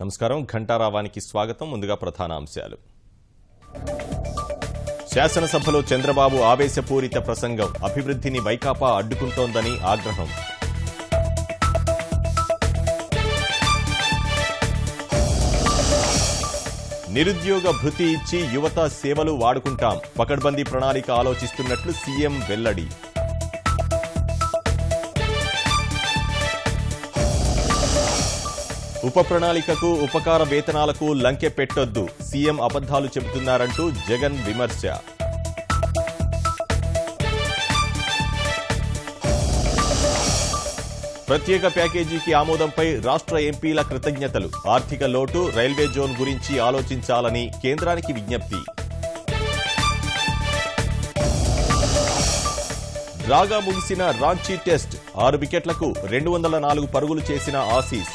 నమస్కారం ఘంటారావానికి స్వాగతం. ముందుగా ప్రధాన అంశాలు. శాసనసభలో చంద్రబాబు ఆవేశపూరిత ప్రసంగం. అభివృద్ధిని వైకాపా అడ్డుకుంటోందని ఆగ్రహం. నిరుద్యోగ భృతి ఇచ్చి యువత సేవలు వాడుకుంటాం. పకడ్బందీ ప్రణాళిక ఆలోచిస్తున్నట్లు సీఎం వెల్లడి. ఉప ప్రణాళికకు ఉపకార వేతనాలకు లంకె పెట్టొద్దు. సీఎం అబద్ధాలు చెబుతున్నారంటూ జగన్ విమర్శ. ప్రత్యేక ప్యాకేజీకి ఆమోదంపై రాష్ట్ర ఎంపీల కృతజ్ఞతలు. ఆర్థిక లోటు, రైల్వే జోన్ గురించి ఆలోచించాలని కేంద్రానికి విజ్ఞప్తి. డ్రాగా ముగిసిన రాంచీ టెస్ట్. 6 వికెట్లకు 204 పరుగులు చేసిన ఆసీస్.